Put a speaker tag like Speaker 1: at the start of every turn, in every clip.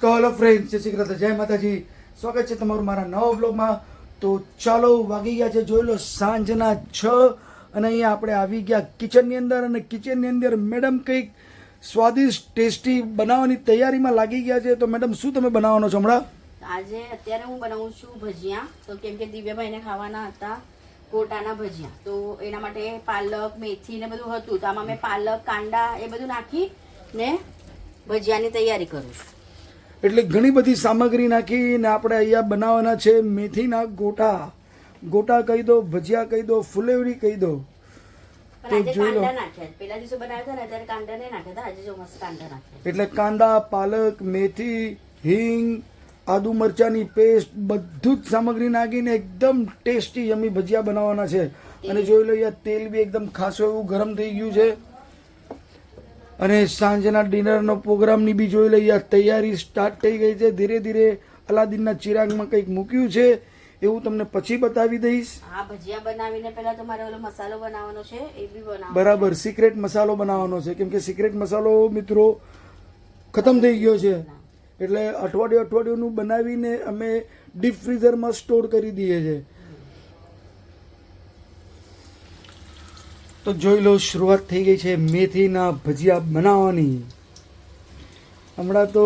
Speaker 1: તો hello friend, જય શ્રી કૃષ્ણ, જય માતાજી. સ્વાગત છે તમારું મારા નવા વ્લોગમાં. તો ચાલો, વાગી ગયા છે જોઈ લો સાંજના 6 અને અહીંયા આપણે આવી ગયા કિચનની અંદર. અને કિચનની અંદર મેડમ કંઈક સ્વાદિષ્ટ ટેસ્ટી બનાવવાની તૈયારીમાં લાગી ગયા છે. તો મેડમ, શું તમે બનાવવાનો છો હમણાં?
Speaker 2: આજે અત્યારે હું બનાવું છું ભજીયા. તો કેમ કે દિવ્યાભાઈને ખાવાના હતા ગોટાના ભજીયા, તો એના માટે પાલક, મેથી ને બધું હતું. તો આમાં મેં પાલક, કાંડા એ બધું નાખી ને ભજીયાની તૈયારી કરું છું.
Speaker 1: એટલે ઘણી બધી સામગ્રી નાખીને આપણે અહીંયા બનાવવાના છે મેથીના ગોટા. ગોટા કહી દો, ભજીયા કહી દો, ફુલેવરી કહી દો.
Speaker 2: પણ આજે કાંડા નાખ્યા. પેલા દિવસે બનાવ્યા હતા ને ત્યારે કાંડા નહીં નાખ્યા હતા. આજે જો મસ્ત કાંડા નાખ્યા.
Speaker 1: એટલે કાંદા, પાલક, મેથી, હિંગ, આદુ મરચાની પેસ્ટ બધું જ સામગ્રી નાખીને એકદમ ટેસ્ટી યમી ભજીયા બનાવવાના છે. અને જોઈ લો અહીંયા તેલ બી એકદમ ખાસું એવું ગરમ થઈ ગયું છે. અને સાંજના ડિનરનો પ્રોગ્રામની બી જોઈ લઈએ, તૈયારી સ્ટાર્ટ થઈ ગઈ છે. ધીરે ધીરે અલાદીનના ચિરાગમાં કંઈક મૂક્યું છે, એવું તમને પછી બતાવી દઈશ.
Speaker 2: હા, ભજીયા બનાવીને પહેલા તો મારે ઓલો મસાલો બનાવવાનો છે, એ બી બનાવવાનો.
Speaker 1: બરાબર, સિક્રેટ મસાલો બનાવવાનો છે. કેમ કે સિક્રેટ મસાલો મિત્રો ખતમ થઈ ગયો છે, એટલે અઠવાડિયુંનું બનાવીને અમે ડીપ ફ્રીઝરમાં સ્ટોર કરી દઈએ છીએ. તો જોઈ લો, શરૂઆત થઈ ગઈ છે મેથીના ભજીયા બનાવવાની. હમણાં તો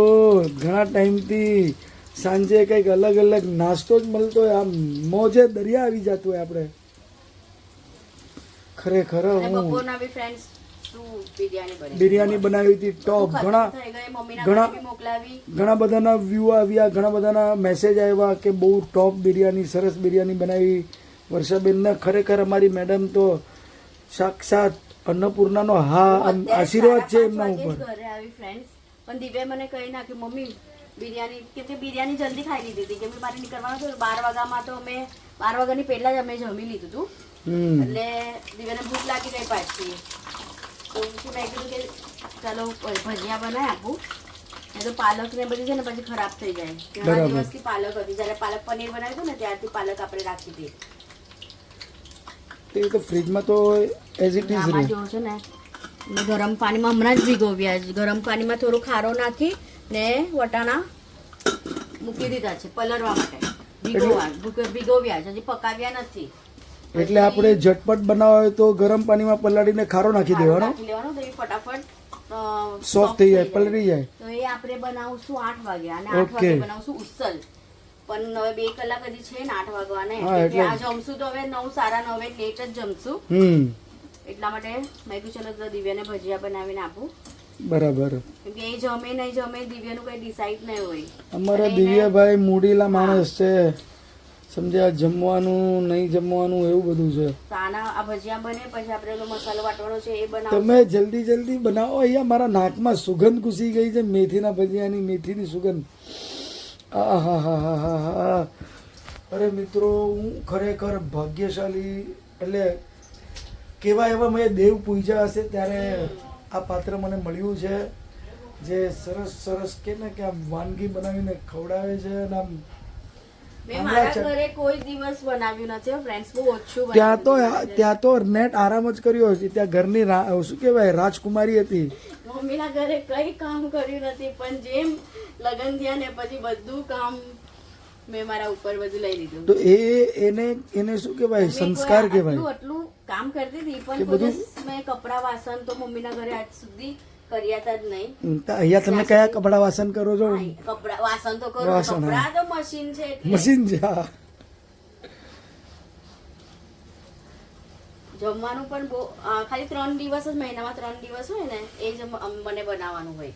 Speaker 1: ઘણા ટાઈમથી સાંજે કંઈક અલગ અલગ નાસ્તો જ મળતો હોય, આમ મોજે દરિયા આવી જતું હોય. આપણે ખરેખર
Speaker 2: બપોરના બી ફ્રેન્ડ્સ
Speaker 1: બિરયાની બનાવી હતી ટોપ. ઘણા બધાના વ્યૂ આવ્યા, ઘણા બધાના મેસેજ આવ્યા કે બહુ ટોપ બિરયાની, સરસ બિરયાની બનાવી વર્ષાબેનને. ખરેખર અમારી મેડમ તો સાક્ષાત અન્નપૂર્ણાનો આશીર્વાદ છે એમના ઉપર.
Speaker 2: ઘરે આવી ફ્રેન્ડ્સ, પણ દિવ્યા મને કહી નાખ્યું, મમ્મી બિરયાની, કેમ કે બિરયાની જલ્દી ખાઈ લીધી હતી. કેમ કે મારે નીકળવાનું હતું 12 વાગ્યામાં, તો અમે 12 વાગ્યાની પહેલા જ અમે જમી લીધું હતું. એટલે દિવ્યાને ભૂખ લાગી ગઈ પાછી. તો મેં કીધું કે ચાલો ભજીયા બનાવી આપું. તો પાલક ને બધી છે ને પછી ખરાબ થઈ જાય. ઘણા દિવસથી પાલક હતી, જયારે પાલક પનીર બનાવ્યું હતું ને ત્યારથી પાલક આપણે રાખી હતી.
Speaker 1: એ તો ફ્રીજમાં તો એઝ ઇટ ઇઝ રહે.
Speaker 2: જો છે ને ગરમ પાણીમાં હમણાં જ ભીગોવ્યા છે. ગરમ પાણીમાં થોડો ખારો નાખી ને વટાણા મૂકી દીધા છે પલળવા માટે. ભીગોવ્યા છે, હજી પકાવ્યા નથી.
Speaker 1: એટલે આપણે ઝટપટ બનાવવા હોય તો ગરમ પાણીમાં પલાળીને ખારો નાખી દેવાનો,
Speaker 2: તો એ ફટાફટ
Speaker 1: સોફ્ટ થઈ જાય, પલળી જાય.
Speaker 2: તો એ આપણે બનાવશું 8 વાગે અને 8 વાગે બનાવશું ઉસલ. પણ હવે 2 કલાક હજી છે ને 8 વાગવાને. એટલે આ જમશું તો હવે 9, 9:30 લેટ જ જમશું. એટલા માટે મેં કીધું ચલો દિવ્યાને ભજીયા બનાવીને આપું.
Speaker 1: બરાબર.
Speaker 2: કેમ કે એ જમે નહીં જમે દિવ્યાનું કઈ ડિસાઈડ નહીં હોય.
Speaker 1: અમારા દિવ્યાભાઈ મૂડીલા માણસ છે, સમજ્યા, જમવાનું નહીં જમવાનું એવું બધું છે.
Speaker 2: તો આના આ ભજીયા બને પછી આપણે મસાલો વાટવાનો છે એ બનાવો.
Speaker 1: તમે જલ્દી બનાવો. અહીંયા મારા નાકમાં સુગંધ ઘૂસી ગઈ છે મેથીના ભજીયાની, મેથીની સુગંધ. આહાહાહાહા. અરે મિત્રો, હું ખરેખર ભાગ્યશાળી, એટલે કેવા એવા મેં દેવ પૂજા હશે ત્યારે આ પાત્ર મને મળ્યું છે, જે સરસ કે ને કે આમ વાનગી બનાવીને ખવડાવે છે. અને આમ ત્યાં તો નેટ આરામ જ કર્યો છે. ત્યાં ઘરની શું કહેવાય, રાજકુમારી હતી.
Speaker 2: મમ્મીના ઘરે કઈ કામ કર્યું નથી, પણ જેમ લગન થયા ને પછી બધું કામ મેં મારા ઉપર બધું લઈ લીધું.
Speaker 1: તો એને શું કહેવાય, સંસ્કાર કહેવાય.
Speaker 2: આટલું કામ કરતી હતી પણ બધું મેં કપડા વાસણ તો મમ્મીના ઘરે આજ સુધી કર્યા જ નહીં.
Speaker 1: અહીંયા તમે કયા કપડા વાસણ કરો છો?
Speaker 2: કપડા વાસણ તો કરો, કપડા તો મશીન છે.
Speaker 1: મશીન છે.
Speaker 2: જમવાનું પણ બહુ ખાલી 3 દિવસ જ, મહિનામાં 3 દિવસ હોય ને એ જ મને બનાવવાનું હોય.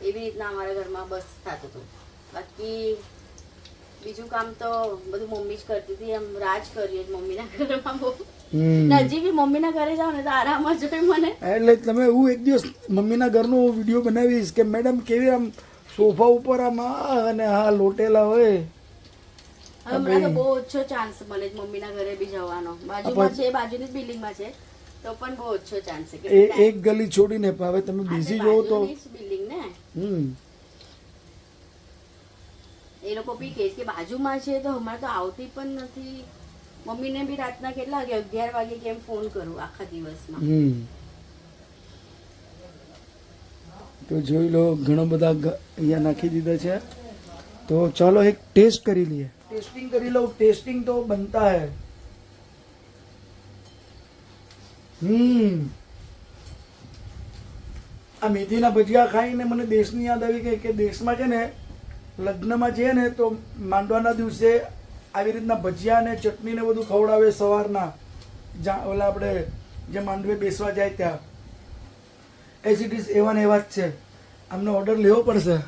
Speaker 2: એવી રીતના અમારા ઘરમાં બસ થતું હતું. બાકી બીજું કામ તો બધું મમ્મી જ કરતી હતી. એમ રાજ કરીએ મમ્મીના ઘરમાં બહુ. હજી બી મમ્મીના ઘરે જાવ ને તો આરામ જ હોય મને. એટલે
Speaker 1: તમે હું એક દિવસ મમ્મીના ઘરનો વિડીયો બનાવીશ કે મેડમ કેવી આમ સોફા ઉપર આમ અને લોટેલા હોય.
Speaker 2: હમણાં તો બહુ ઓછો ચાન્સ મળે મમ્મીના ઘરે બી જવાનો. બાજુમાં છે, બાજુની જ બિલ્ડિંગમાં છે, તો પણ બહુ ઓછો ચાન્સ છે.
Speaker 1: એક ગલી છોડીને હવે તમે બીજી જોવો તો
Speaker 2: બિલ્ડિંગ ને એ લોકો બી કે બાજુમાં છે, તો અમારે તો આવતી પણ નથી. મમ્મીને બી રાતના કેટલા વાગે, 11 વાગે કેમ ફોન કરું આખા દિવસમાં.
Speaker 1: તો જોઈ લો, ઘણા બધા અહીંયા નાખી દીધા છે. तो चलो एक टेस्ट करी लिए, टेस्टिंग करी लो, टेस्टिंग तो बनता है। આ મેથીના ભજીયા ખાઈને મને દેશની યાદ આવી કે દેશમાં છે ને લગ્નમાં છે ને તો માંડવાના દિવસે આવી રીતના ભજીયા ને ચટણી ને બધું ખવડાવે સવારના, ઓલા આપણે જે માંડવે બેસવા જાય ત્યાં એઝ ઇટ ઇઝ એવા ને એવા જ છે. અમને ઓર્ડર લેવો પડશે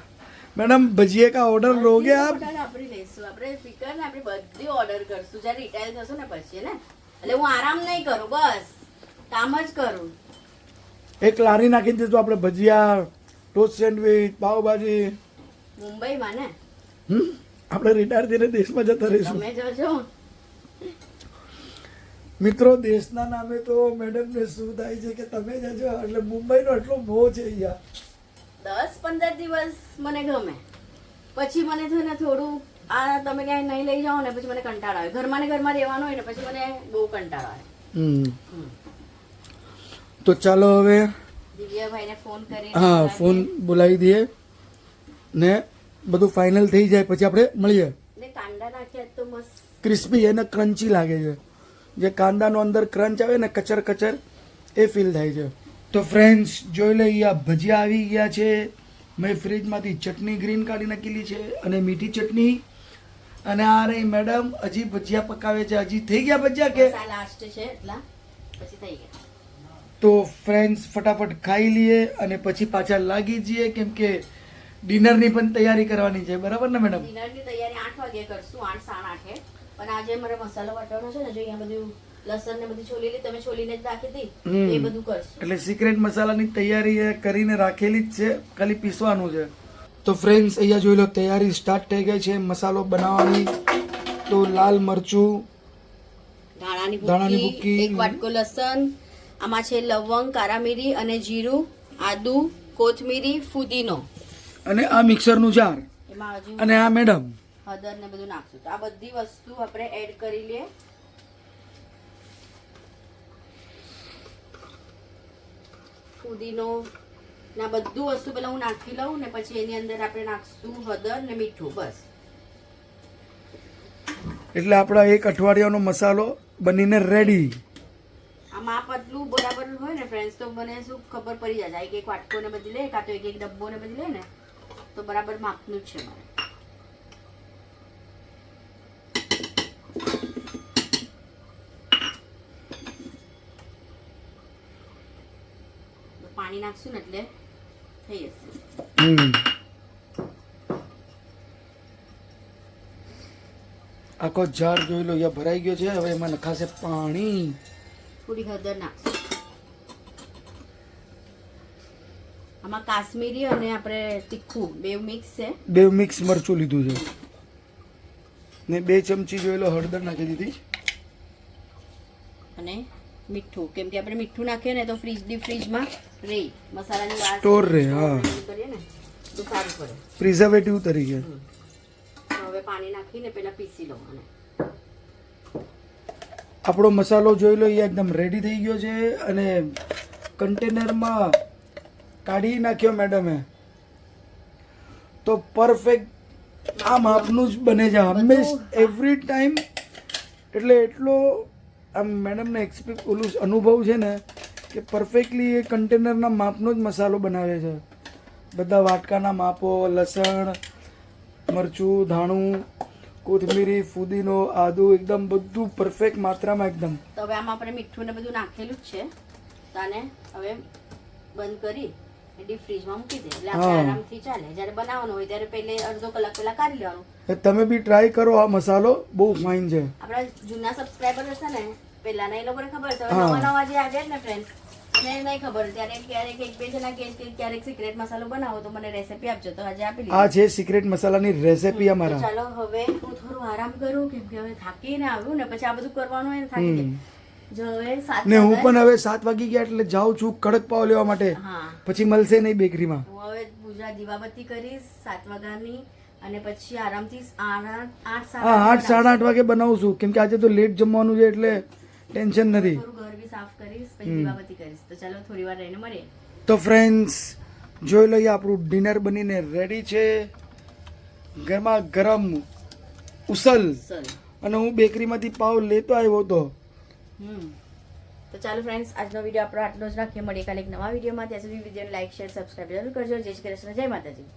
Speaker 1: મેડમ, ભજીયા કા ઓર્ડર લોગે આપ?
Speaker 2: આપણે લઈશું, આપણે ફિકર ને આપણે બધી ઓર્ડર કરશું જ્યારે રિટાયર થશું ને પછી ને. એટલે હું આરામ નહીં કરું, બસ કામ જ કરું.
Speaker 1: એક લારી નાખી દઈશું આપણે ભજીયા, ટોસ્ટ સેન્ડવીચ, પાવભાજી.
Speaker 2: મુંબઈમાં ને
Speaker 1: આપણે રિટાયર થઈને દેશમાં જતા રહીશું.
Speaker 2: તમે જોજો
Speaker 1: મિત્રો, દેશના નામે તો મેડમ ને શું થાય છે કે તમે જજો, એટલે મુંબઈનો એટલો મોહ છે અહીંયા.
Speaker 2: 10-15 દિવસ મને ગમે, પછી મને છે ને થોડું આ તમે ક્યાંય નહીં લઈ જાઓ ને પછી મને કંટાળો આવે. ઘરમાં ને ઘરમાં રહેવાનું હોય ને પછી મને બહુ કંટાળો આવે.
Speaker 1: તો ચાલો હવે
Speaker 2: દિવ્યાભાઈને ફોન કરી,
Speaker 1: હા ફોન બોલાવી દઈએ ને બધું ફાઇનલ થઈ જાય પછી આપણે મળીએ.
Speaker 2: ને કાંદા નાખ્યા તો મસ્ત
Speaker 1: ક્રિસ્પી અને ક્રન્ચી લાગે છે. જે કાંદાનો અંદર ક્રંચ આવે ને કચર કચર એ ફીલ થાય છે. તો ફ્રેન્ડ્સ જોઈ લઈએ, આ ભજીયા આવી ગયા છે. મેં ફ્રીજમાંથી ચટણી ગ્રીન કાઢી નાખેલી છે અને મીઠી ચટણી. અને આ રહી મેડમ, હજી ભજીયા પકાવે છે. હજી થઈ ગયા ભજીયા કે
Speaker 2: લાસ્ટ છે એટલા પછી થઈ ગયા.
Speaker 1: તો ફ્રેન્ડ્સ ફટાફટ ખાઈ લઈએ અને પછી પાછા લાગી જઈએ, કેમ કે ડિનરની પણ તૈયારી કરવાની છે. બરાબર ને મેડમ?
Speaker 2: ડિનરની તૈયારી 8 વાગે કરશું, 8-8:30. પણ આજે મારે મસાલો વાટવાનો છે ને, જો અહીંયા બધું લસણ ને બધી છોલેલી તમે છોલીને જ રાખી હતી, એ બધું કરશું.
Speaker 1: એટલે સિક્રેટ મસાલાની તૈયારી કરીને રાખેલી જ છે, ખાલી પીસવાનું છે. તો ફ્રેન્ડ્સ અહીંયા જોઈ લો, તૈયારી સ્ટાર્ટ થઈ ગઈ છે મસાલો બનાવવાની. તો લાલ મરચું,
Speaker 2: ધાણાની ભૂકી, 1 વાટકો લસણ, આમાં છે લવંગ, કારા મિરી અને જીરું, આદુ, કોથમીરી, ફુદીનો
Speaker 1: અને આ મિક્સરનું જાર,
Speaker 2: એમાં હજુ
Speaker 1: અને આ મેડમ
Speaker 2: હળદર ને બધું નાખશું. તો આ બધી વસ્તુ આપણે એડ કરી લઈએ. ફુદીનો ના બધું વસ્તુ પહેલા હું નાખી લઉં ને પછી એની અંદર આપણે નાખશું હળદર ને મીઠું. બસ
Speaker 1: એટલે આપણા 1 અઠવાડિયાનો મસાલો બનીને રેડી.
Speaker 2: આ માપ આટલું બરાબર હોય ને ફ્રેન્ડ્સ, તો મને શું ખબર પડી જાય કે 1 વાટકો ને બધી લે કાં તો 1 ડબ્બો ને બધી લે ને તો બરાબર માપનું જ છે મારે. પાણી નાખશું ને એટલે થઈ જશે.
Speaker 1: આખો જાર જોઈ લો, અહીંયા ભરાઈ ગયો છે. હવે એમાં નખાશે પાણી.
Speaker 2: થોડી હળદર નાખશું. આમાં કાશ્મીરી અને આપણે તીખું બેવ મિક્સ છે.
Speaker 1: બે મિક્સ મરચું લીધું છે ને 2 ચમચી જોઈ લો હળદર નાખી દીધી.
Speaker 2: અને મીઠું, કેમ કે આપણે મીઠું નાખીએ ને તો ડીપ ફ્રીજમાં રહી મસાલાની વાસ
Speaker 1: સ્ટોર રહે. હા,
Speaker 2: કરીએ ને તો સારું પડે,
Speaker 1: પ્રિઝર્વેટિવ તરીકે.
Speaker 2: તો હવે પાણી નાખીને પહેલા પીસી લો. અને
Speaker 1: આપણો મસાલો જોઈ લો, એ એકદમ રેડી થઈ ગયો છે અને કન્ટેનરમાં કાઢી નાખ્યો મેડમે. તો પરફેક્ટ આ માપનું જ બને છે હંમેશ, એવરી ટાઈમ. એટલે એટલો આમ મેડમને અનુભવ છે ને કે પરફેક્ટલી એ કન્ટેનરના માપનો જ મસાલો બનાવે છે. બધા વાટકાના માપો, લસણ, મરચું, ધાણું, કોથમીરી, ફુદીનો, આદુ, એકદમ બધું પરફેક્ટ માત્રામાં એકદમ.
Speaker 2: તો હવે આમાં આપણે મીઠું ને બધું નાખેલું જ છે. તો આને હવે બંધ કરી ડીપ ફ્રીજમાં મૂકી દે એટલે આપણે આરામથી ચાલે. જ્યારે બનાવવાનું હોય ત્યારે પહેલે અડધો કલાક પહેલા કાઢી લેવાનું.
Speaker 1: તમે બી ટ્રાય કરો, આ મસાલો બહુ ફાઇન છે.
Speaker 2: આપણા જૂના સબસ્ક્રાઇબર હશે ને પહેલાના, એ લોકોને ખબર છે. નવા નવા જે આવ્યા ને ફ્રેન્ડ્સ, મને નહીં ખબર. ત્યારે ક્યારેક 1-2 જણા કહે કે ક્યારેક સિક્રેટ મસાલો બનાવો તો મને રેસીપી આપજો, તો આજે આપી દીધી.
Speaker 1: આ છે સિક્રેટ મસાલાની રેસીપી અમારા.
Speaker 2: ચાલો હવે હું થોડું આરામ કરું, કેમ કે હવે થાકીને આવ્યું ને પછી આ બધું કરવાનું હોય ને થાકી જાય. જો હવે 7
Speaker 1: ને હું પણ હવે 7 વાગી ગયા એટલે જાઉં છું કડક પાવ લેવા માટે. પછી મળશે નહીં બેકરીમાં.
Speaker 2: હું હવે ગુજરાત દીવાબત્તી કરીશ 7 વાગ્યાની અને પછી આરામથી 8-8
Speaker 1: વાગે બનાવું છું, કેમ કે આજે તો લેટ જમવાનું છે એટલે ટેન્શન નથી.
Speaker 2: થોડું ઘર બી સાફ કરીશ પછી દીવાબત્તી કરીશ. તો ચાલો થોડી વાર રહીને મળીએ.
Speaker 1: તો ફ્રેન્ડ્સ જોઈ લઈએ, આપણું ડિનર બનીને રેડી છે ગરમા ગરમ ઉસલ
Speaker 2: ચલ
Speaker 1: અને હું બેકરીમાંથી પાવ લેતો આવ્યો હતો.
Speaker 2: તો ચાલો ફ્રેન્ડ્સ, આજનો વિડીયો આપણો આટલો જ રાખીએ. મળીએ કાલે એક નવા વિડીયોમાં. ત્યાં સુધી વિડીયોને લાઈક શેર સબસ્ક્રાઈબ જરૂર કરજો. જય શ્રી કૃષ્ણ, જય માતાજી.